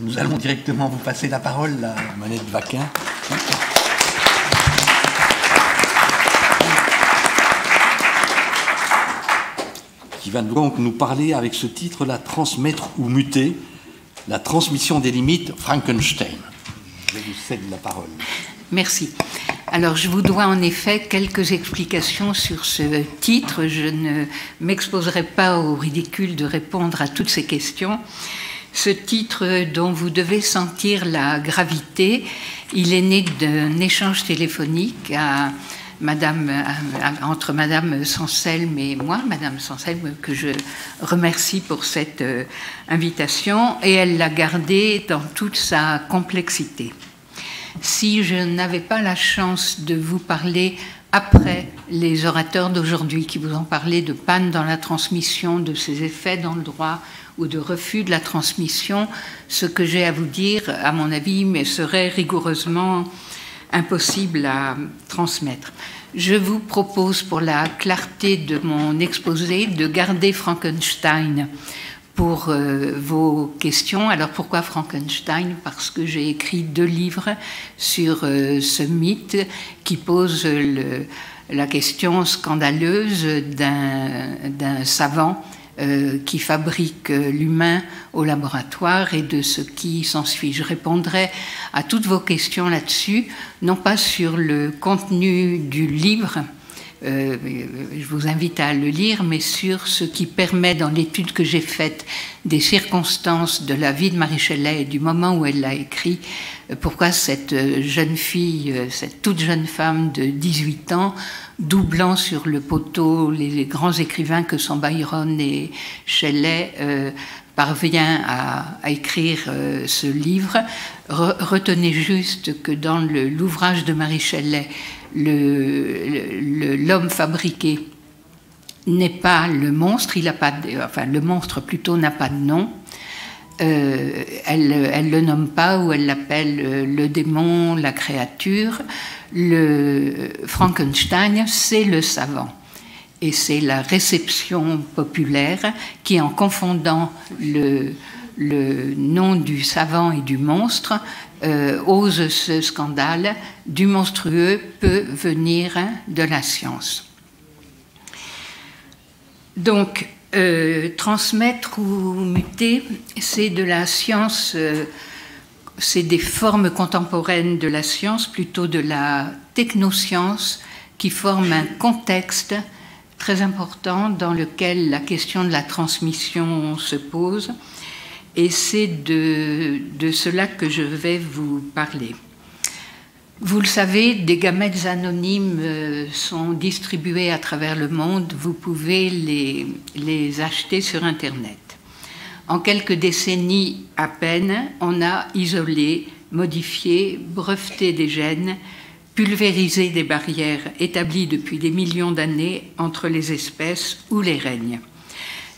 nous allons directement vous passer la parole, la Monette Vaquin. Qui va donc nous parler avec ce titre, La transmettre ou muter, la transmission des limites Frankenstein. Je vous cède la parole. Merci. Alors, je vous dois en effet quelques explications sur ce titre. Je ne m'exposerai pas au ridicule de répondre à toutes ces questions. Ce titre dont vous devez sentir la gravité, il est né d'un échange téléphonique entre Madame Sanselme et moi, Madame Sanselme, que je remercie pour cette invitation, et elle l'a gardé dans toute sa complexité. Si je n'avais pas la chance de vous parler après les orateurs d'aujourd'hui qui vous ont parlé de panne dans la transmission, de ses effets dans le droit ou de refus de la transmission, ce que j'ai à vous dire, à mon avis, mais serait rigoureusement impossible à transmettre. Je vous propose, pour la clarté de mon exposé, de garder Frankenstein pour vos questions. Alors pourquoi Frankenstein? Parce que j'ai écrit 2 livres sur ce mythe qui pose la question scandaleuse d'un savant qui fabrique l'humain au laboratoire et de ce qui s'ensuit. Je répondrai à toutes vos questions là-dessus, non pas sur le contenu du livre, je vous invite à le lire, mais sur ce qui permet, dans l'étude que j'ai faite des circonstances de la vie de Marie Shelley et du moment où elle l'a écrit, pourquoi cette jeune fille, cette toute jeune femme de 18 ans, doublant sur le poteau les grands écrivains que sont Byron et Shelley, parvient à écrire ce livre. Retenez juste que dans l'ouvrage de Marie Shelley, l'homme fabriqué n'est pas le monstre, le monstre plutôt n'a pas de nom. Elle le nomme pas, ou elle l'appelle le démon, la créature. Le Frankenstein, c'est le savant. Et c'est la réception populaire qui, en confondant le nom du savant et du monstre, ose ce scandale. Du monstrueux peut venir de la science. Donc, transmettre ou muter, c'est de la science, c'est des formes contemporaines de la science, plutôt de la technoscience, qui forment un contexte très important dans lequel la question de la transmission se pose. Et c'est de cela que je vais vous parler. Vous le savez, des gamètes anonymes sont distribuées à travers le monde. Vous pouvez les acheter sur Internet. En quelques décennies à peine, on a isolé, modifié, breveté des gènes, pulvérisé des barrières établies depuis des millions d'années entre les espèces ou les règnes.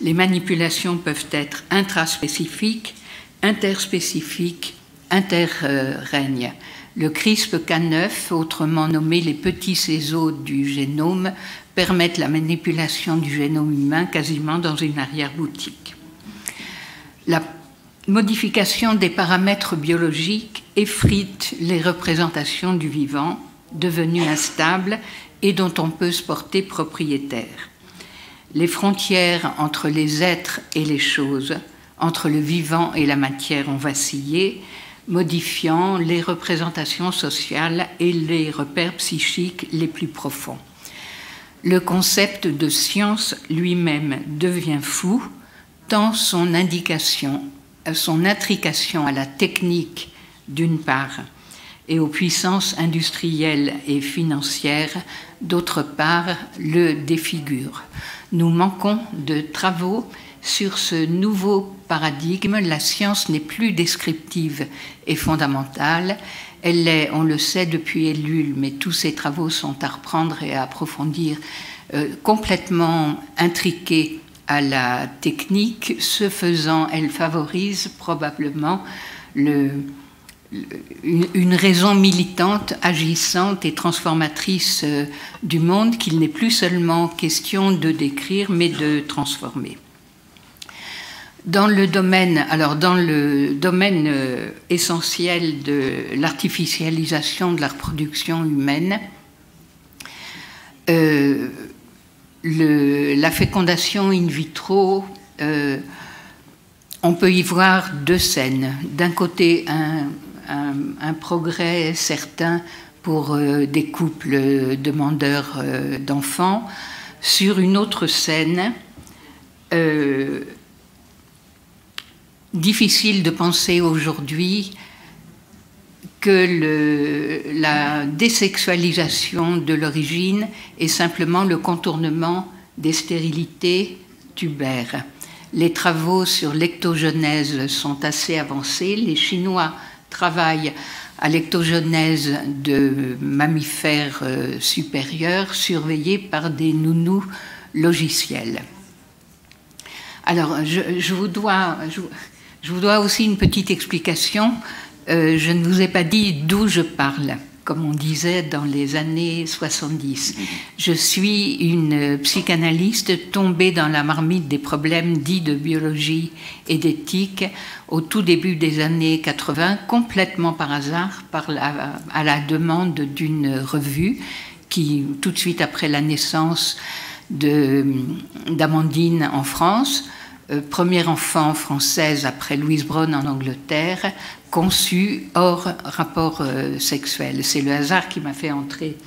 Les manipulations peuvent être intraspécifiques, interspécifiques, interrègnes. Le CRISPR-Cas9, autrement nommé les petits ciseaux du génome, permettent la manipulation du génome humain quasiment dans une arrière-boutique. La modification des paramètres biologiques effrite les représentations du vivant, devenu instable et dont on peut se porter propriétaire. Les frontières entre les êtres et les choses, entre le vivant et la matière ont vacillé, modifiant les représentations sociales et les repères psychiques les plus profonds. Le concept de science lui-même devient fou, tant son intrication à la technique d'une part et aux puissances industrielles et financières d'autre part le défigure. Nous manquons de travaux sur ce nouveau paradigme. La science n'est plus descriptive et fondamentale. Elle est, on le sait depuis Ellul, mais tous ces travaux sont à reprendre et à approfondir, complètement intriqués à la technique. Ce faisant, elle favorise probablement une raison militante, agissante et transformatrice du monde qu'il n'est plus seulement question de décrire, mais de transformer. Dans le domaine essentiel de l'artificialisation de la reproduction humaine, la fécondation in vitro, on peut y voir deux scènes. D'un côté, un progrès certain pour des couples demandeurs d'enfants. Sur une autre scène, difficile de penser aujourd'hui que la désexualisation de l'origine est simplement le contournement des stérilités tubaires. Les travaux sur l'ectogenèse sont assez avancés. Les Chinois travaillent à l'ectogenèse de mammifères supérieurs surveillés par des nounous logiciels. Alors, je vous dois aussi une petite explication. Je ne vous ai pas dit d'où je parle, comme on disait dans les années 70. Je suis une psychanalyste tombée dans la marmite des problèmes dits de biologie et d'éthique au tout début des années 80, complètement par hasard, à la demande d'une revue qui, tout de suite après la naissance d'Amandine en France, première enfant française après Louise Braun en Angleterre, conçue hors rapport sexuel. C'est le hasard qui m'a fait entrer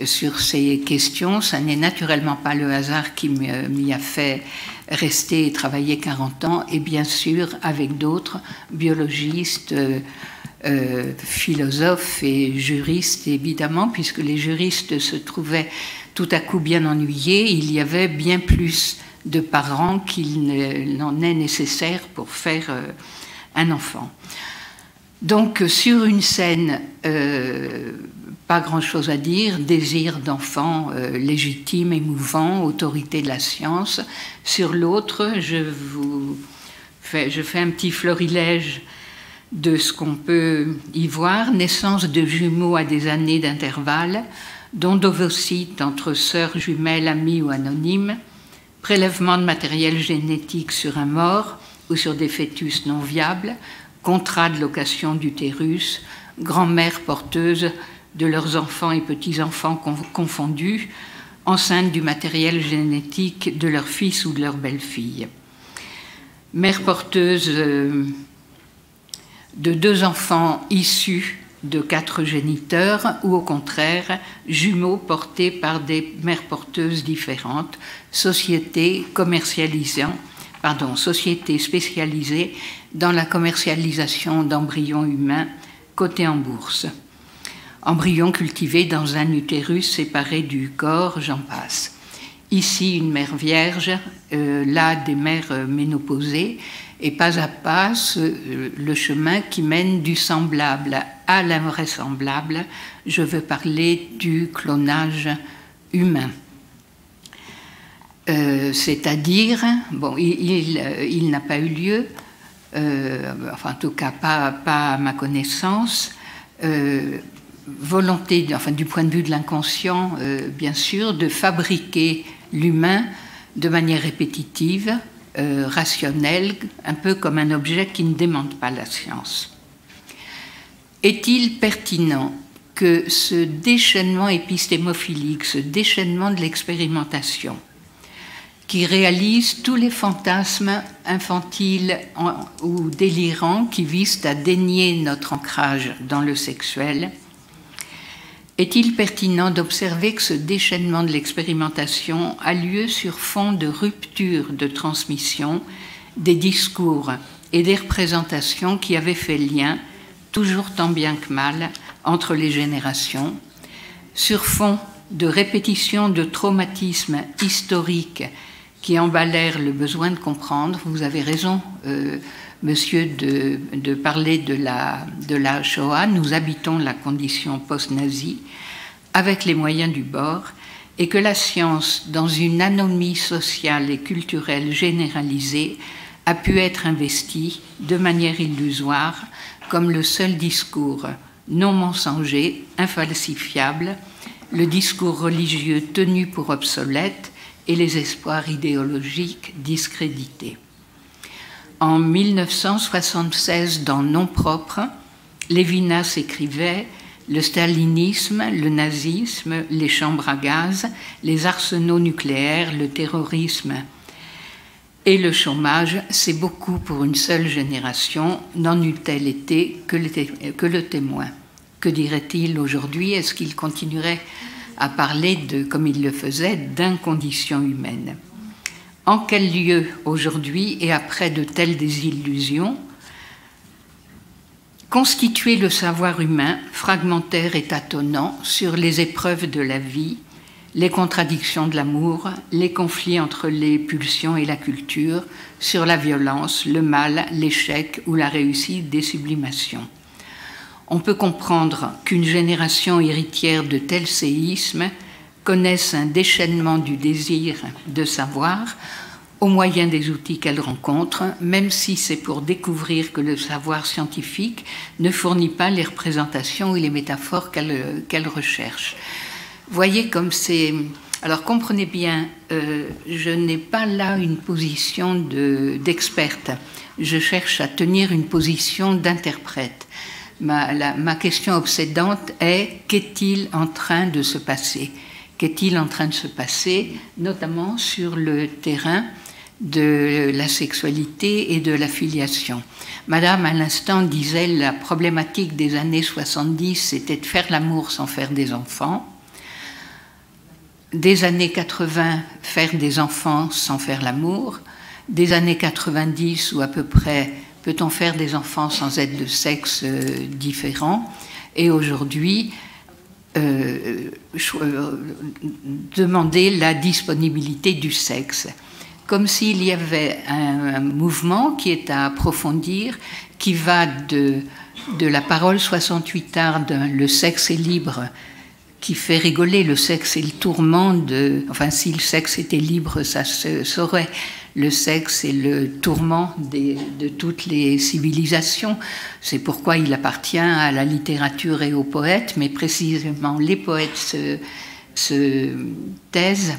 sur ces questions. Ça n'est naturellement pas le hasard qui m'y a fait rester et travailler 40 ans, et bien sûr avec d'autres biologistes, philosophes et juristes, évidemment, puisque les juristes se trouvaient tout à coup bien ennuyés. Il y avait bien plus de parents qu'il n'en est nécessaire pour faire un enfant. Donc, sur une scène, pas grand-chose à dire, désir d'enfant légitime, émouvant, autorité de la science. Sur l'autre, je fais un petit florilège de ce qu'on peut y voir. Naissance de jumeaux à des années d'intervalle, don d'ovocytes entre sœurs jumelles, amies ou anonymes, prélèvement de matériel génétique sur un mort ou sur des fœtus non viables, contrat de location d'utérus, grand-mère porteuse de leurs enfants et petits-enfants confondus, enceinte du matériel génétique de leur fils ou de leur belle-fille. Mère porteuse de 2 enfants issus de 4 géniteurs, ou au contraire, jumeaux portés par des mères porteuses différentes, société spécialisée dans la commercialisation d'embryons humains cotés en bourse. Embryons cultivés dans un utérus séparé du corps, j'en passe. Ici, une mère vierge, là, des mères ménopausées, et pas à pas, le chemin qui mène du semblable à l'invraisemblable. Je veux parler du clonage humain. C'est-à-dire, bon, il n'a pas eu lieu, enfin en tout cas pas à ma connaissance, volonté, enfin du point de vue de l'inconscient, bien sûr, de fabriquer l'humain de manière répétitive, rationnelle, un peu comme un objet qui ne démente pas la science. Est-il pertinent que ce déchaînement épistémophilique, ce déchaînement de l'expérimentation, qui réalise tous les fantasmes infantiles ou délirants qui visent à dénier notre ancrage dans le sexuel, est-il pertinent d'observer que ce déchaînement de l'expérimentation a lieu sur fond de rupture de transmission des discours et des représentations qui avaient fait lien, toujours tant bien que mal, entre les générations, sur fond de répétition de traumatismes historiques qui emballèrent le besoin de comprendre? Vous avez raison, monsieur, de parler de la Shoah. Nous habitons la condition post-nazie avec les moyens du bord, et que la science, dans une anomie sociale et culturelle généralisée, a pu être investie de manière illusoire comme le seul discours non mensonger, infalsifiable, le discours religieux tenu pour obsolète et les espoirs idéologiques discrédités. En 1976, dans Nom propre, Lévinas écrivait « Le stalinisme, le nazisme, les chambres à gaz, les arsenaux nucléaires, le terrorisme et le chômage, c'est beaucoup pour une seule génération, n'en eût-elle été que le témoin. » Que dirait-il aujourd'hui? Est-ce qu'il continuerait à parler, comme il le faisait, d'inconditions humaines? En quel lieu, aujourd'hui, et après de telles désillusions, constituer le savoir humain, fragmentaire et tâtonnant, sur les épreuves de la vie, les contradictions de l'amour, les conflits entre les pulsions et la culture, sur la violence, le mal, l'échec ou la réussite des sublimations? On peut comprendre qu'une génération héritière de tels séismes connaisse un déchaînement du désir de savoir au moyen des outils qu'elle rencontre, même si c'est pour découvrir que le savoir scientifique ne fournit pas les représentations ou les métaphores qu'elle recherche. Voyez comme c'est... Alors comprenez bien, je n'ai pas là une position d'experte. Je cherche à tenir une position d'interprète. Ma question obsédante est « qu'est-il en train de se passer ?» Qu'est-il en train de se passer, notamment sur le terrain de la sexualité et de la filiation? Madame, à l'instant, disait la problématique des années 70, c'était de faire l'amour sans faire des enfants. Des années 80, faire des enfants sans faire l'amour. Des années 90, ou à peu près, peut-on faire des enfants sans être de sexe différent? Et aujourd'hui, demander la disponibilité du sexe. Comme s'il y avait un mouvement qui est à approfondir, qui va de la parole 68 arde, le sexe est libre, qui fait rigoler, le sexe est le tourment enfin, si le sexe était libre, ça se saurait. Le sexe est le tourment de toutes les civilisations. C'est pourquoi il appartient à la littérature et aux poètes, mais précisément les poètes se taisent,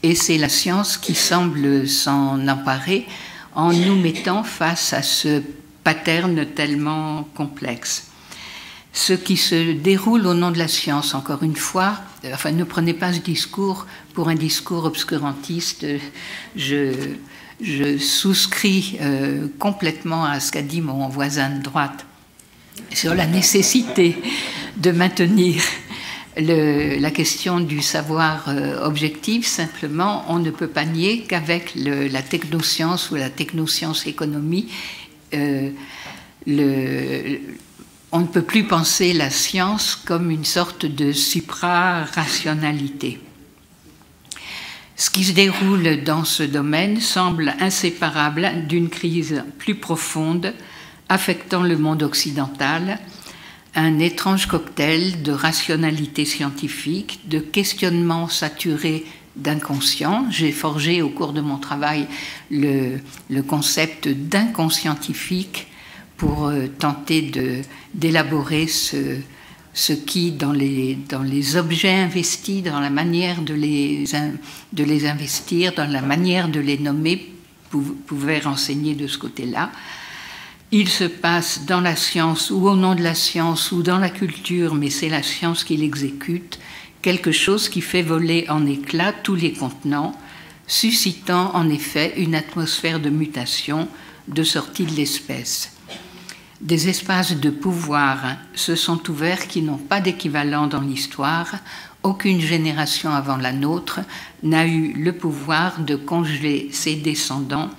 et c'est la science qui semble s'en emparer en nous mettant face à ce pattern tellement complexe. Ce qui se déroule au nom de la science, encore une fois, enfin, ne prenez pas ce discours pour un discours obscurantiste. Je souscris complètement à ce qu'a dit mon voisin de droite sur la nécessité de maintenir la question du savoir objectif. Simplement, on ne peut pas nier qu'avec la technoscience ou la technoscience économie, on ne peut plus penser la science comme une sorte de supra-rationalité. Ce qui se déroule dans ce domaine semble inséparable d'une crise plus profonde affectant le monde occidental, un étrange cocktail de rationalité scientifique, de questionnement saturé d'inconscient. J'ai forgé au cours de mon travail le concept d'inconscientifique pour tenter d'élaborer ce qui, dans les objets investis, dans la manière de les investir, dans la manière de les nommer, pouvait renseigner de ce côté-là. Il se passe dans la science, ou au nom de la science, ou dans la culture, mais c'est la science qui l'exécute, quelque chose qui fait voler en éclats tous les contenants, suscitant en effet une atmosphère de mutation, de sortie de l'espèce. Des espaces de pouvoir se sont ouverts qui n'ont pas d'équivalent dans l'histoire. Aucune génération avant la nôtre n'a eu le pouvoir de congeler ses descendants,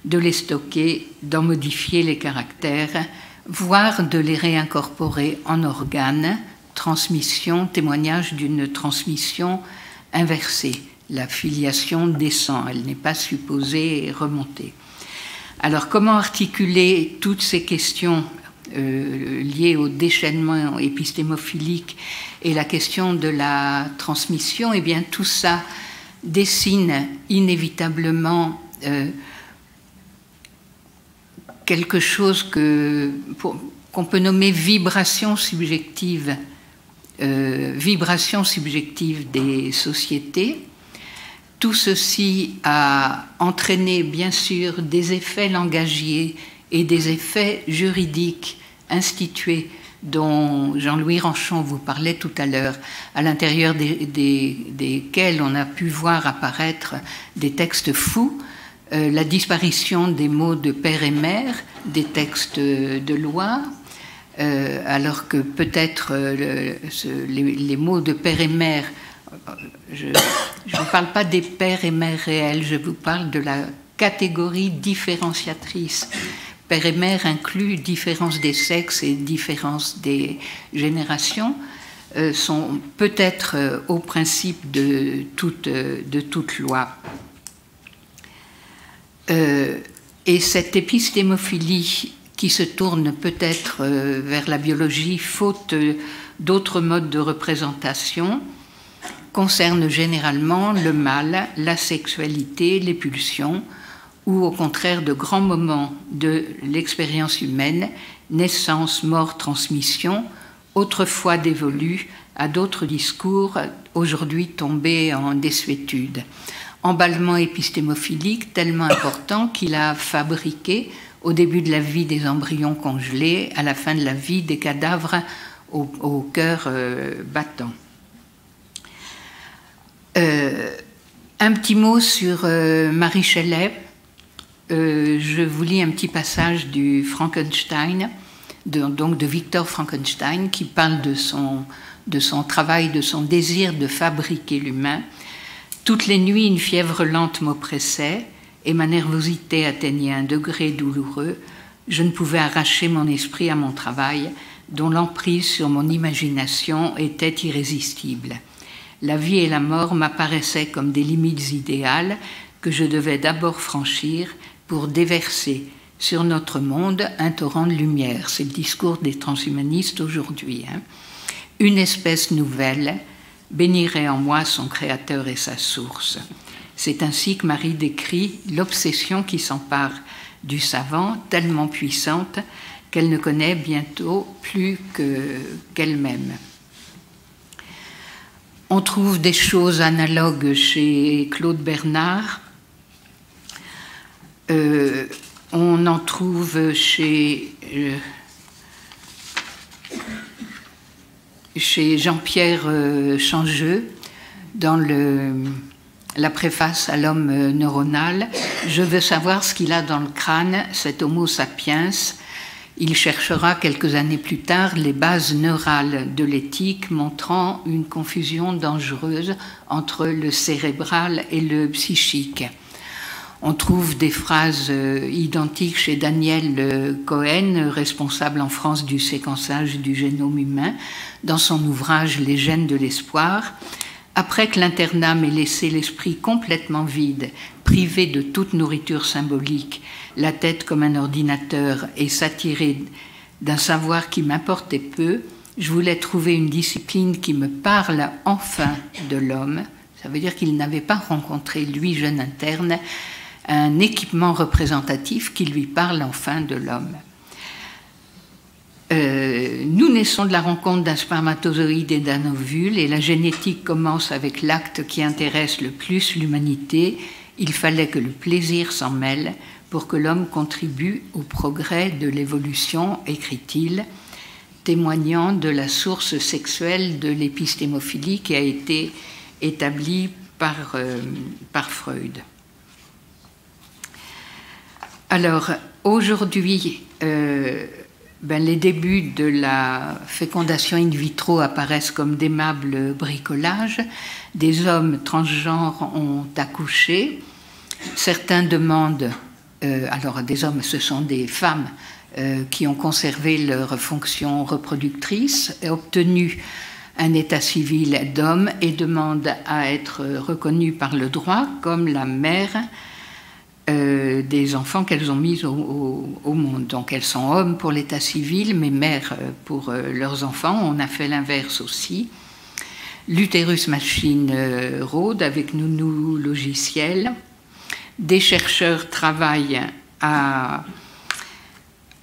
de les stocker, d'en modifier les caractères, voire de les réincorporer en organes, transmission, témoignage d'une transmission inversée. La filiation descend, elle n'est pas supposée remonter. Alors, comment articuler toutes ces questions liées au déchaînement épistémophilique et la question de la transmission? Eh bien, tout ça dessine inévitablement quelque chose qu'on peut nommer vibration subjective des sociétés. Tout ceci a entraîné bien sûr des effets langagiers et des effets juridiques institués dont Jean-Louis Ranchon vous parlait tout à l'heure, à l'intérieur desquels on a pu voir apparaître des textes fous, la disparition des mots de père et mère, des textes de loi, alors que peut-être les mots de père et mère, je ne parle pas des pères et mères réels, je vous parle de la catégorie différenciatrice. Père et mère inclut différence des sexes et différence des générations, sont peut-être au principe de toute loi. Et cette épistémophilie qui se tourne peut-être vers la biologie, faute d'autres modes de représentation, concerne généralement le mal, la sexualité, les pulsions, ou au contraire de grands moments de l'expérience humaine, naissance, mort, transmission, autrefois dévolus à d'autres discours, aujourd'hui tombés en désuétude. Emballement épistémophilique tellement important qu'il a fabriqué, au début de la vie des embryons congelés, à la fin de la vie des cadavres au cœur battant. Un petit mot sur Marie Shelley. Je vous lis un petit passage du Frankenstein, donc de Victor Frankenstein, qui parle de son travail, de son désir de fabriquer l'humain. Toutes les nuits, une fièvre lente m'oppressait et ma nervosité atteignait un degré douloureux. Je ne pouvais arracher mon esprit à mon travail, dont l'emprise sur mon imagination était irrésistible. La vie et la mort m'apparaissaient comme des limites idéales que je devais d'abord franchir pour déverser sur notre monde un torrent de lumière. C'est le discours des transhumanistes aujourd'hui. Une espèce nouvelle bénirait en moi son créateur et sa source. C'est ainsi que Marie décrit l'obsession qui s'empare du savant, tellement puissante qu'elle ne connaît bientôt plus qu'elle-même. On trouve des choses analogues chez Claude Bernard. On en trouve chez Jean-Pierre Changeux dans la préface à l'homme neuronal. Je veux savoir ce qu'il a dans le crâne, cet homo sapiens. Il cherchera quelques années plus tard les bases neurales de l'éthique, montrant une confusion dangereuse entre le cérébral et le psychique. On trouve des phrases identiques chez Daniel Cohen, responsable en France du séquençage du génome humain, dans son ouvrage « Les gènes de l'espoir ». Après que l'internat m'ait laissé l'esprit complètement vide, privé de toute nourriture symbolique, la tête comme un ordinateur et saturé d'un savoir qui m'importait peu, je voulais trouver une discipline qui me parle enfin de l'homme. Ça veut dire qu'il n'avait pas rencontré, lui, jeune interne, un équipement représentatif qui lui parle enfin de l'homme. Nous naissons de la rencontre d'un spermatozoïde et d'un ovule, et la génétique commence avec l'acte qui intéresse le plus l'humanité. Il fallait que le plaisir s'en mêle pour que l'homme contribue au progrès de l'évolution, écrit-il, témoignant de la source sexuelle de l'épistémophilie qui a été établie par Freud. Alors, aujourd'hui, les débuts de la fécondation in vitro apparaissent comme d'aimables bricolages. Des hommes transgenres ont accouché. Certains demandent, alors des hommes, ce sont des femmes qui ont conservé leur fonction reproductrice, obtenu un état civil d'homme et demandent à être reconnus par le droit comme la mère des enfants qu'elles ont mis au monde. Donc elles sont hommes pour l'état civil, mais mères pour leurs enfants. On a fait l'inverse aussi. L'utérus machine rôde avec nounou logiciel. Des chercheurs travaillent à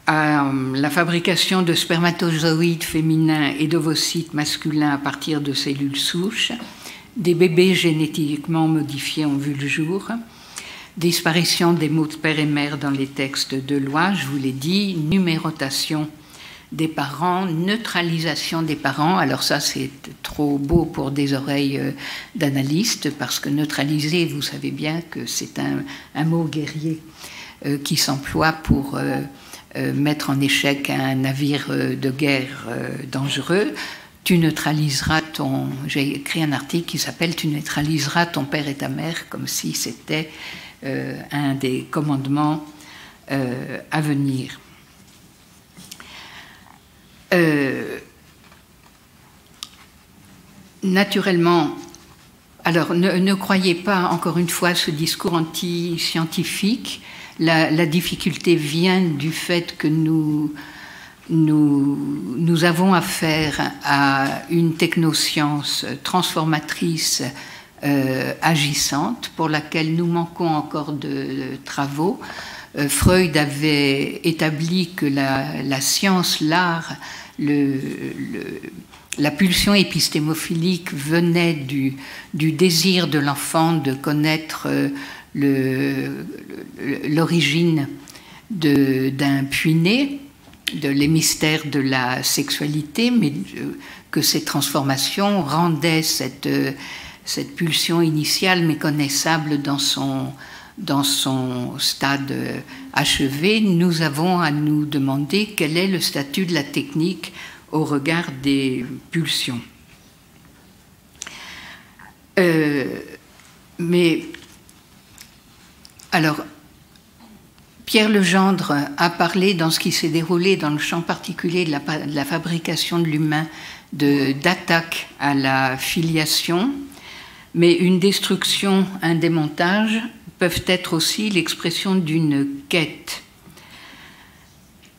la fabrication de spermatozoïdes féminins et d'ovocytes masculins à partir de cellules souches. des bébés génétiquement modifiés ont vu le jour, disparition des mots de père et mère dans les textes de loi, je vous l'ai dit, numérotation des parents, neutralisation des parents. Alors ça, c'est trop beau pour des oreilles d'analystes, parce que neutraliser, vous savez bien que c'est un mot guerrier qui s'emploie pour mettre en échec un navire de guerre dangereux. Tu neutraliseras ton... J'ai écrit un article qui s'appelle « Tu neutraliseras ton père et ta mère », comme si c'était un des commandements à venir. Naturellement, alors ne croyez pas encore une fois ce discours anti-scientifique. La difficulté vient du fait que nous avons affaire à une technoscience transformatrice agissante pour laquelle nous manquons encore de travaux. Freud avait établi que la science, l'art, la pulsion épistémophilique venait du désir de l'enfant de connaître l'origine d'un puits-né, les mystères de la sexualité, mais que ces transformations rendaient cette pulsion initiale méconnaissable dans son stade achevé. Nous avons à nous demander quel est le statut de la technique au regard des pulsions. Mais alors, Pierre Legendre a parlé dans ce qui s'est déroulé dans le champ particulier de la fabrication de l'humain d'attaque à la filiation, mais une destruction, un démontage peuvent être aussi l'expression d'une quête.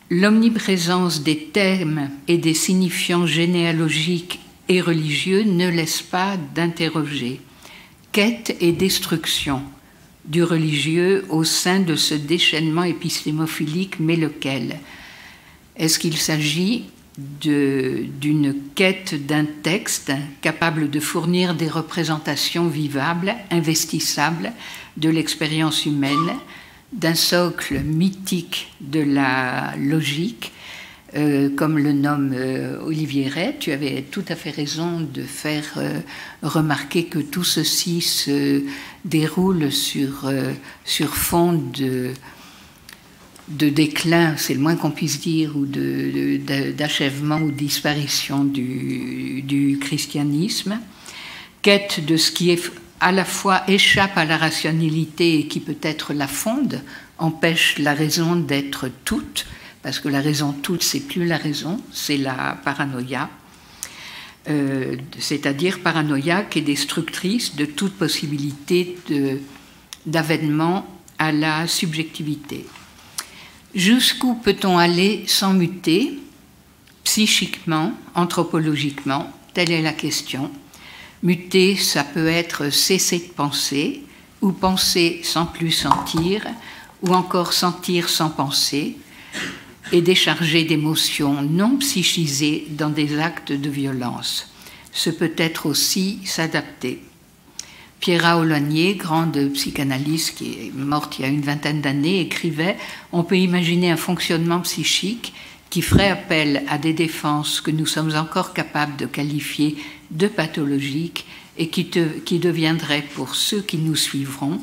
L'omniprésence des thèmes et des signifiants généalogiques et religieux ne laisse pas d'interroger. Quête et destruction du religieux au sein de ce déchaînement épistémophilique, mais lequel? Est-ce qu'il s'agit d'une quête d'un texte capable de fournir des représentations vivables, investissables de l'expérience humaine, d'un socle mythique de la logique, comme le nomme Olivier Rey? Tu avais tout à fait raison de faire remarquer que tout ceci se déroule sur fond de déclin, c'est le moins qu'on puisse dire, ou d'achèvement ou disparition du christianisme. Quête de ce qui est à la fois échappe à la rationalité et qui peut-être la fonde, empêche la raison d'être toute, parce que la raison toute, c'est plus la raison, c'est la paranoïa, c'est-à-dire paranoïaque et destructrice de toute possibilité d'avènement à la subjectivité. Jusqu'où peut-on aller sans muter, psychiquement, anthropologiquement? Telle est la question. Muter, ça peut être cesser de penser, ou penser sans plus sentir, ou encore sentir sans penser, et décharger d'émotions non psychisées dans des actes de violence. Ce peut être aussi s'adapter. Pierra Olagnier, grande psychanalyste qui est morte il y a une vingtaine d'années, écrivait « On peut imaginer un fonctionnement psychique qui ferait appel à des défenses que nous sommes encore capables de qualifier de pathologiques et qui deviendraient pour ceux qui nous suivront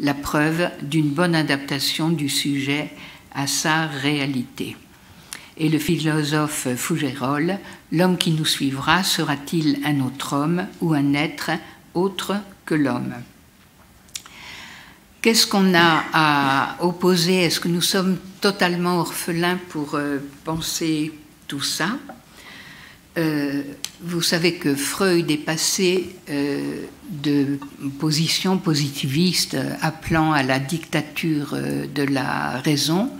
la preuve d'une bonne adaptation du sujet à sa réalité. » Et le philosophe Fougerolles, l'homme qui nous suivra sera-t-il un autre homme ou un être autre que l'homme? Qu'est-ce qu'on a à opposer? Est-ce que nous sommes totalement orphelins pour penser tout ça? Vous savez que Freud est passé de position positiviste appelant à la dictature de la raison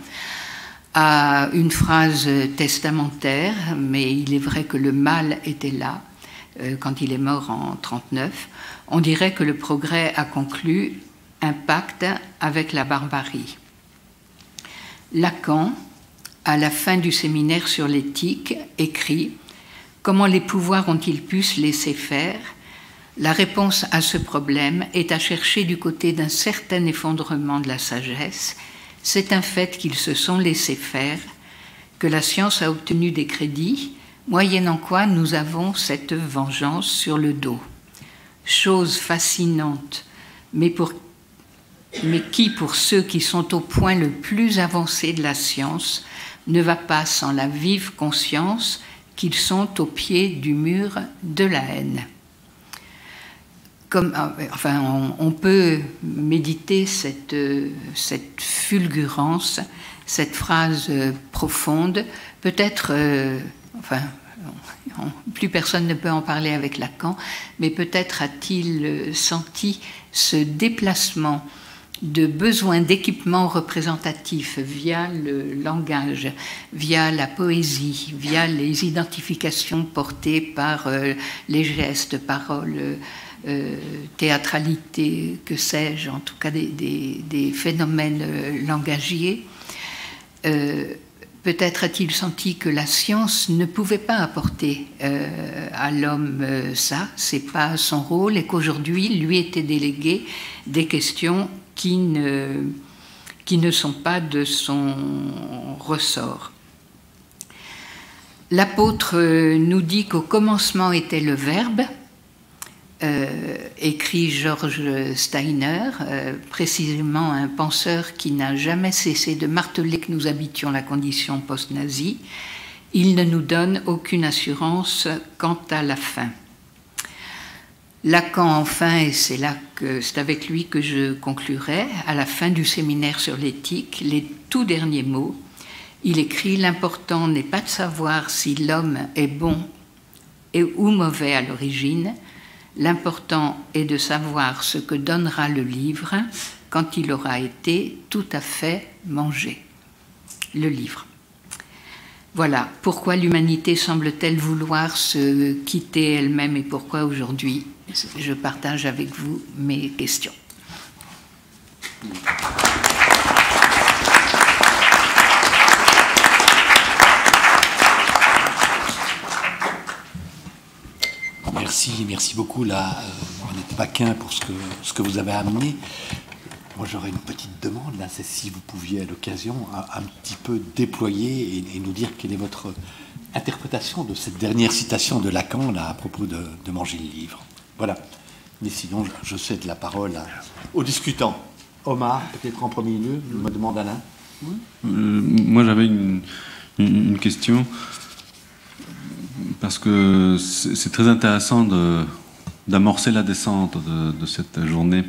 à une phrase testamentaire, mais il est vrai que le mal était là quand il est mort en 1939. On dirait que le progrès a conclu un pacte avec la barbarie. Lacan, à la fin du séminaire sur l'éthique, écrit « Comment les pouvoirs ont-ils pu se laisser faire ? La réponse à ce problème est à chercher du côté d'un certain effondrement de la sagesse. C'est un fait qu'ils se sont laissés faire, que la science a obtenu des crédits, moyennant quoi nous avons cette vengeance sur le dos. Chose fascinante, mais qui, pour ceux qui sont au point le plus avancé de la science, ne va pas sans la vive conscience qu'ils sont au pied du mur de la haine. On peut méditer cette fulgurance, cette phrase profonde. Peut-être, plus personne ne peut en parler avec Lacan, mais peut-être a-t-il senti ce déplacement de besoin d'équipement représentatif via le langage, via la poésie, via les identifications portées par les gestes, paroles, théâtralité, que sais-je, en tout cas des phénomènes langagiers. Peut-être a-t-il senti que la science ne pouvait pas apporter à l'homme ça, c'est pas son rôle, et qu'aujourd'hui lui étaient déléguées des questions qui ne sont pas de son ressort. L'apôtre nous dit qu'au commencement était le Verbe, écrit George Steiner, précisément un penseur qui n'a jamais cessé de marteler que nous habitions la condition post-nazie. Il ne nous donne aucune assurance quant à la fin. Lacan, enfin, et c'est avec lui que je conclurai, à la fin du séminaire sur l'éthique, les tout derniers mots, il écrit « L'important n'est pas de savoir si l'homme est bon ou mauvais à l'origine, l'important est de savoir ce que donnera le livre quand il aura été tout à fait mangé. » Le livre. Voilà pourquoi l'humanité semble-t-elle vouloir se quitter elle-même et pourquoi aujourd'hui je partage avec vous mes questions. Merci beaucoup là, Annette Paquin, pour ce que vous avez amené. Moi, j'aurais une petite demande, là, c'est si vous pouviez, à l'occasion, un petit peu déployer et nous dire quelle est votre interprétation de cette dernière citation de Lacan, là, à propos de manger le livre. Voilà. Mais sinon, je cède la parole aux discutants. Omar, peut-être en premier lieu, je me demande Alain. Moi, j'avais une question, parce que c'est très intéressant d'amorcer la descente de cette journée.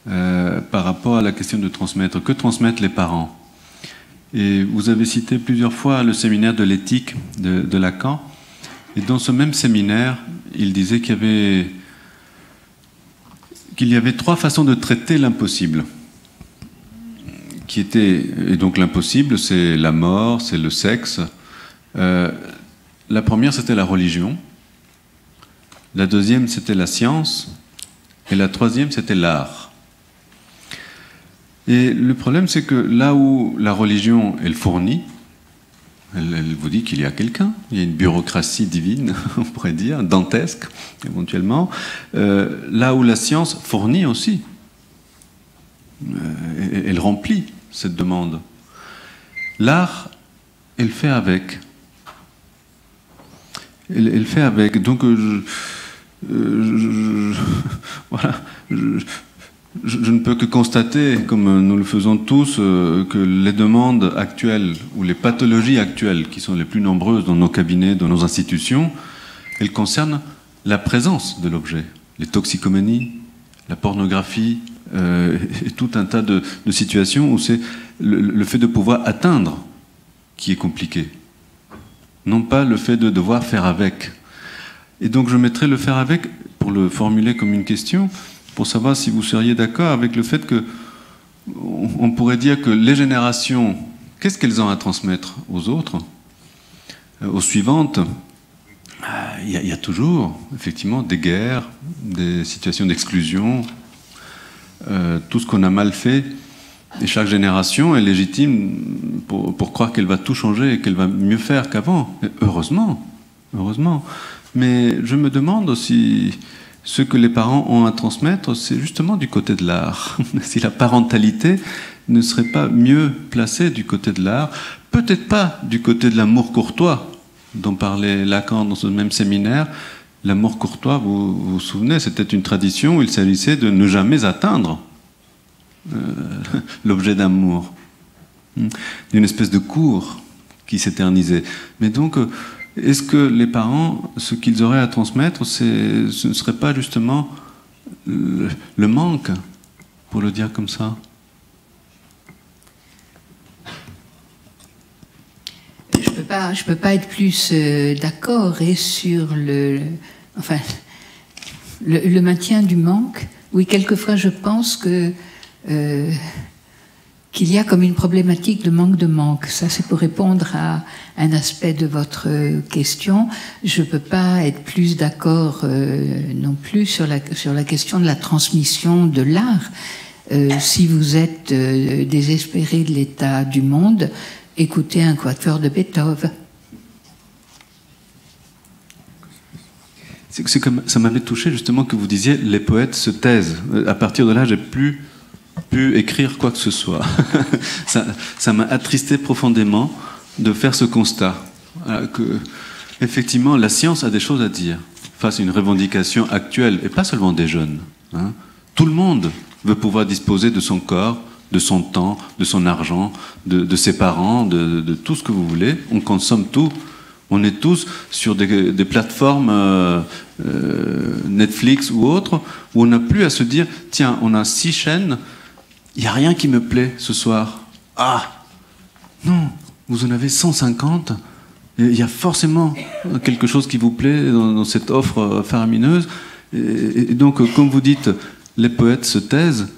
Par rapport à la question de transmettre. Que transmettent les parents? Et vous avez cité plusieurs fois le séminaire de l'éthique de Lacan. Et dans ce même séminaire, il disait qu'il y avait 3 façons de traiter l'impossible. Et donc l'impossible, c'est la mort, c'est le sexe. La première, c'était la religion. La deuxième, c'était la science. Et la troisième, c'était l'art. Et le problème, c'est que là où la religion, elle fournit, elle vous dit qu'il y a quelqu'un, il y a une bureaucratie divine, on pourrait dire, dantesque, éventuellement, là où la science fournit aussi, elle remplit cette demande. L'art, elle fait avec. Elle fait avec. Donc, voilà. Je ne peux que constater, comme nous le faisons tous, que les demandes actuelles ou les pathologies actuelles qui sont les plus nombreuses dans nos cabinets, dans nos institutions, elles concernent la présence de l'objet. Les toxicomanies, la pornographie, et tout un tas de situations où c'est le fait de pouvoir atteindre qui est compliqué. Non pas le fait de devoir faire avec. Et donc je mettrai le faire avec, pour le formuler comme une question, pour savoir si vous seriez d'accord avec le fait que on pourrait dire que les générations, qu'est-ce qu'elles ont à transmettre aux autres, aux suivantes? Il y a toujours, effectivement, des guerres, des situations d'exclusion, tout ce qu'on a mal fait. Et chaque génération est légitime pour croire qu'elle va tout changer et qu'elle va mieux faire qu'avant. Heureusement, heureusement. Mais je me demande aussi ce que les parents ont à transmettre, c'est justement du côté de l'art. Si la parentalité ne serait pas mieux placée du côté de l'art, peut-être pas du côté de l'amour courtois, dont parlait Lacan dans ce même séminaire. L'amour courtois, vous vous souvenez, c'était une tradition où il s'agissait de ne jamais atteindre l'objet d'amour, d'une espèce de cours qui s'éternisait. Mais donc, est-ce que les parents, ce qu'ils auraient à transmettre, ce ne serait pas justement le manque, pour le dire comme ça? Je peux pas être plus d'accord et sur le maintien du manque. Oui, quelquefois je pense que qu'il y a comme une problématique de manque. Ça, c'est pour répondre à un aspect de votre question. Je ne peux pas être plus d'accord non plus sur la question de la transmission de l'art. Si vous êtes désespéré de l'état du monde, écoutez un quatuor de Beethoven. C'est comme, ça m'avait touché justement que vous disiez les poètes se taisent. À partir de là, j'ai plus pu écrire quoi que ce soit. Ça m'a attristé profondément de faire ce constat. Que, effectivement, la science a des choses à dire face à une revendication actuelle, et pas seulement des jeunes. Hein. Tout le monde veut pouvoir disposer de son corps, de son temps, de son argent, de ses parents, de tout ce que vous voulez. On consomme tout. On est tous sur des plateformes Netflix ou autres, où on n'a plus à se dire, tiens, on a 6 chaînes, il n'y a rien qui me plaît ce soir. Ah, non, vous en avez 150, il y a forcément quelque chose qui vous plaît dans cette offre faramineuse. Et donc, comme vous dites, les poètes se taisent,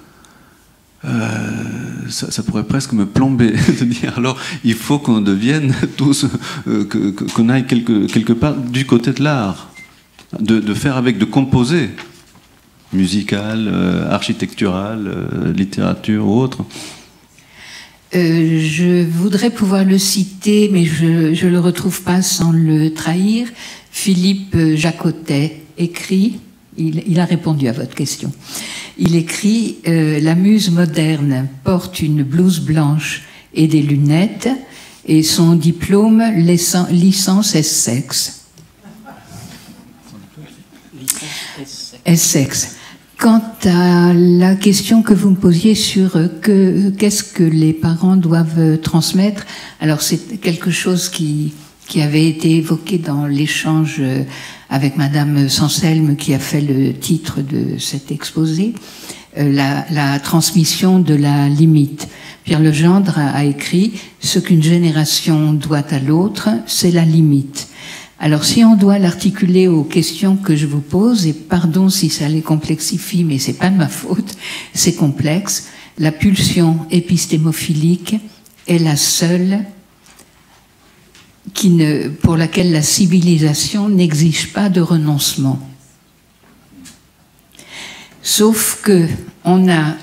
ça pourrait presque me plomber de dire alors il faut qu'on devienne tous, qu'on aille quelque part du côté de l'art, de faire avec, de composer, musical, architectural, littérature ou autre. Je voudrais pouvoir le citer, mais je le retrouve pas sans le trahir. Philippe Jacotet écrit, il a répondu à votre question. Il écrit « La muse moderne porte une blouse blanche et des lunettes et son diplôme licence Essex. » Essex. Quant à la question que vous me posiez sur qu'est-ce que les parents doivent transmettre, alors c'est quelque chose qui avait été évoqué dans l'échange avec Madame Sanselme, qui a fait le titre de cet exposé, la transmission de la limite. Pierre Legendre a écrit « Ce qu'une génération doit à l'autre, c'est la limite ». Alors si on doit l'articuler aux questions que je vous pose, et pardon si ça les complexifie, mais c'est pas de ma faute, c'est complexe, la pulsion épistémophilique est la seule pour laquelle la civilisation n'exige pas de renoncement. Sauf que on a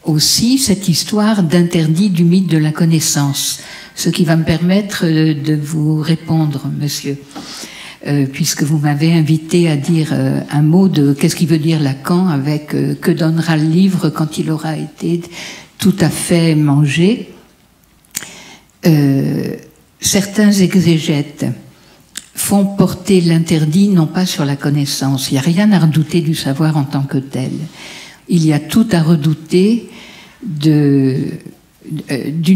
aussi cette histoire d'interdit du mythe de la connaissance, ce qui va me permettre de vous répondre, monsieur, puisque vous m'avez invité à dire un mot de qu'est-ce qui veut dire Lacan avec que donnera le livre quand il aura été tout à fait mangé. Certains exégètes font porter l'interdit non pas sur la connaissance. Il n'y a rien à redouter du savoir en tant que tel. Il y a tout à redouter d'une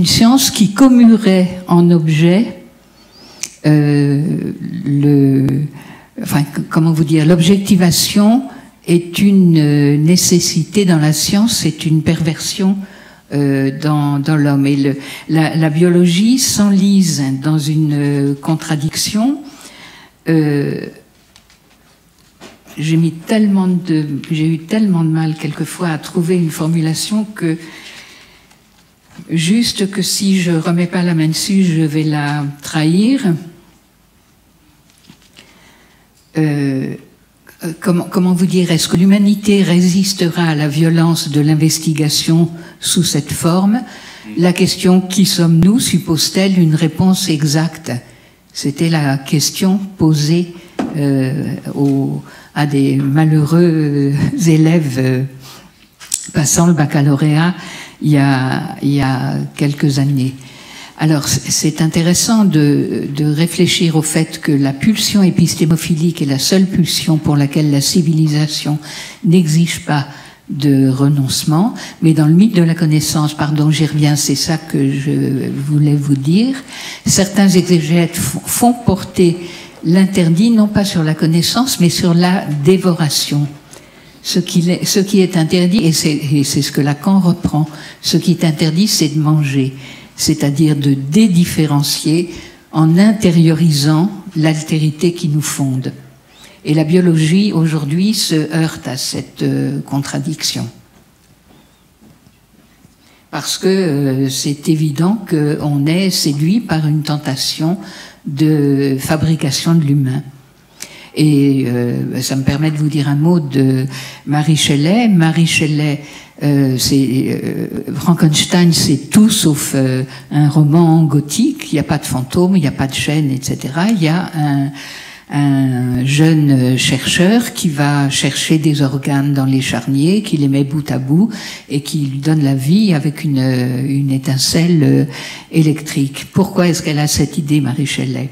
science qui commuerait en objet comment vous dire, l'objectivation est une nécessité dans la science, c'est une perversion dans l'homme. Et la biologie s'enlise dans une contradiction. J'ai eu tellement de mal quelquefois à trouver une formulation que juste que si je remets pas la main dessus, je vais la trahir. Comment vous dire, est-ce que l'humanité résistera à la violence de l'investigation sous cette forme? La question « Qui sommes-nous » suppose-t-elle une réponse exacte? C'était la question posée à des malheureux élèves passant le baccalauréat il y a quelques années. Alors, c'est intéressant de réfléchir au fait que la pulsion épistémophilique est la seule pulsion pour laquelle la civilisation n'exige pas de renoncement, mais dans le mythe de la connaissance, pardon, j'y reviens, c'est ça que je voulais vous dire, certains exégètes font porter l'interdit non pas sur la connaissance, mais sur la dévoration. Ce qui est interdit, et c'est ce que Lacan reprend, ce qui est interdit, c'est de manger, c'est-à-dire de dédifférencier en intériorisant l'altérité qui nous fonde. Et la biologie, aujourd'hui, se heurte à cette contradiction. Parce que c'est évident qu'on est séduit par une tentation de fabrication de l'humain. Et ça me permet de vous dire un mot de Mary Shelley. Mary Shelley, Frankenstein, c'est tout sauf un roman gothique. Il n'y a pas de fantôme, il n'y a pas de chaîne, etc. Il y a un jeune chercheur qui va chercher des organes dans les charniers, qui les met bout à bout et qui lui donne la vie avec une étincelle électrique. Pourquoi est-ce qu'elle a cette idée, Mary Shelley ?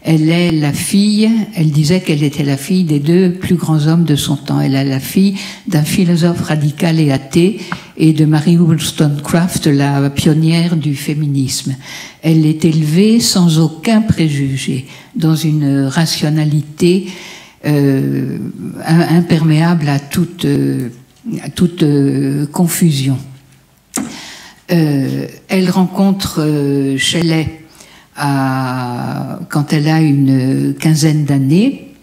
Elle est la fille, elle disait qu'elle était la fille des deux plus grands hommes de son temps. Elle est la fille d'un philosophe radical et athée et de Mary Wollstonecraft, la pionnière du féminisme. Elle est élevée sans aucun préjugé, dans une rationalité imperméable à toute confusion. Elle rencontre Shelley quand elle a une quinzaine d'années.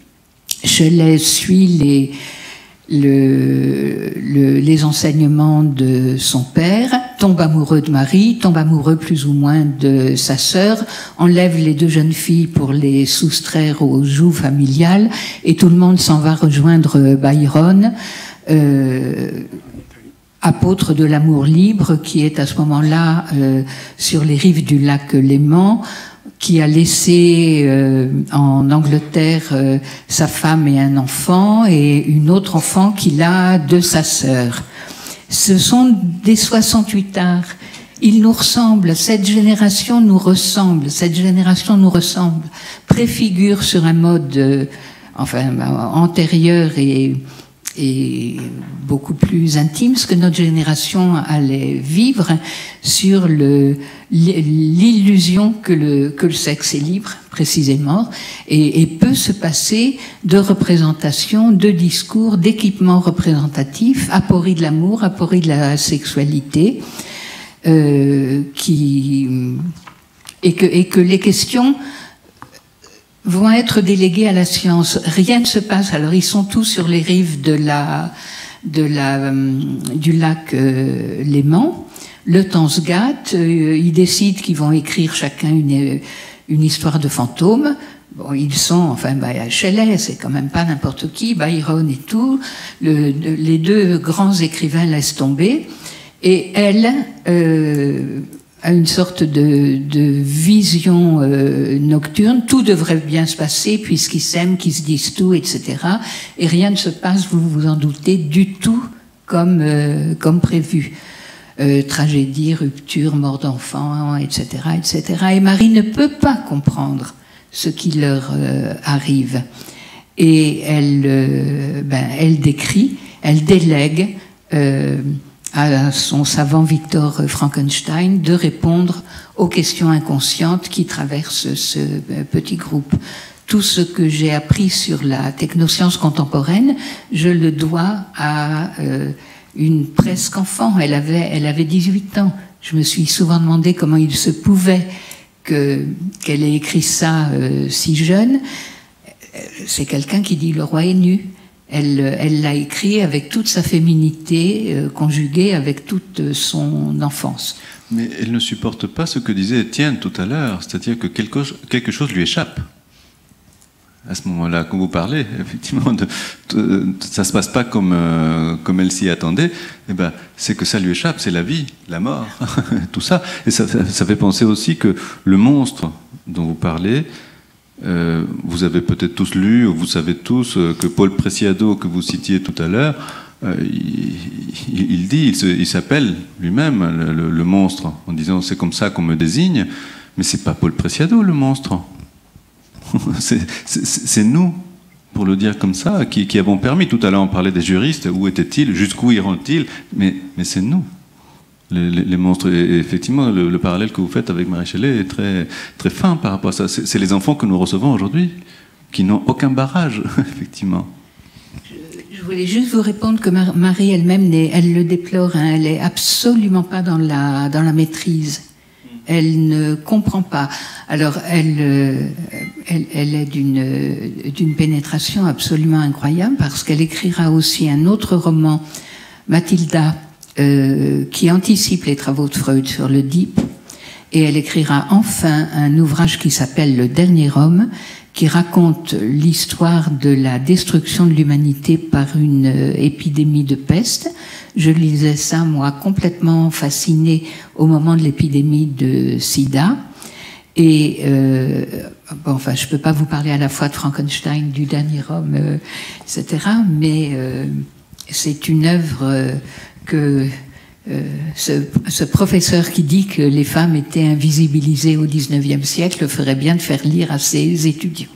Shelley suit les enseignements de son père, tombe amoureux de Marie, tombe amoureux plus ou moins de sa sœur, enlève les deux jeunes filles pour les soustraire au joug familial, et tout le monde s'en va rejoindre Byron, apôtre de l'amour libre, qui est à ce moment-là sur les rives du lac Léman, qui a laissé en Angleterre sa femme et un enfant, et une autre enfant qu'il a de sa sœur. Ce sont des 68ards. Ils nous ressemblent, cette génération nous ressemble, préfigure sur un mode antérieur et beaucoup plus intime ce que notre génération allait vivre sur l'illusion que le sexe est libre, précisément, et peut se passer de représentations, de discours, d'équipements représentatifs, apories de l'amour, apories de la sexualité, et que les questions vont être délégués à la science. Rien ne se passe. Alors, ils sont tous sur les rives du lac Léman. Le temps se gâte. Ils décident qu'ils vont écrire chacun une histoire de fantôme. Bon, ils sont, Shelley, c'est quand même pas n'importe qui, Byron et tout. Les deux grands écrivains laissent tomber. Et elle à une sorte de vision nocturne. Tout devrait bien se passer puisqu'ils s'aiment, qu'ils se disent tout, etc. Et rien ne se passe, vous vous en doutez, du tout comme prévu. Tragédie, rupture, mort d'enfant, etc., etc. Et Marie ne peut pas comprendre ce qui leur arrive. Et elle décrit, elle délègue à son savant Victor Frankenstein de répondre aux questions inconscientes qui traversent ce petit groupe. Tout ce que j'ai appris sur la technoscience contemporaine, je le dois à une presque enfant. Elle avait 18 ans. Je me suis souvent demandé comment il se pouvait qu'elle ait écrit ça si jeune. C'est quelqu'un qui dit « le roi est nu ». Elle l'a écrit avec toute sa féminité, conjuguée avec toute son enfance. Mais elle ne supporte pas ce que disait Étienne tout à l'heure, c'est-à-dire que quelque chose lui échappe. À ce moment-là, quand vous parlez, effectivement, ça ne se passe pas comme elle s'y attendait, c'est que ça lui échappe, c'est la vie, la mort, tout ça. Et ça fait penser aussi que le monstre dont vous parlez Vous avez peut-être tous lu, ou vous savez tous, que Paul Preciado, que vous citiez tout à l'heure, il s'appelle lui-même le monstre, en disant c'est comme ça qu'on me désigne, mais c'est pas Paul Preciado le monstre. C'est nous, pour le dire comme ça, qui avons permis. Tout à l'heure on parlait des juristes, où étaient-ils, jusqu'où iront-ils, mais c'est nous. Les monstres, et effectivement, le parallèle que vous faites avec Marie Shelley est très, très fin par rapport à ça. C'est les enfants que nous recevons aujourd'hui, qui n'ont aucun barrage, effectivement. Je voulais juste vous répondre que Marie elle-même, elle le déplore, hein, elle n'est absolument pas dans la maîtrise. Elle ne comprend pas. Alors, elle est d'une pénétration absolument incroyable, parce qu'elle écrira aussi un autre roman, Mathilda, qui anticipe les travaux de Freud sur l'Oedipe, et elle écrira enfin un ouvrage qui s'appelle Le Dernier Homme, qui raconte l'histoire de la destruction de l'humanité par une épidémie de peste. Je lisais ça, moi, complètement fascinée au moment de l'épidémie de sida. Et bon, enfin, je peux pas vous parler à la fois de Frankenstein, du Dernier Homme, etc. Mais c'est une œuvre que ce professeur qui dit que les femmes étaient invisibilisées au XIXe siècle ferait bien de faire lire à ses étudiants.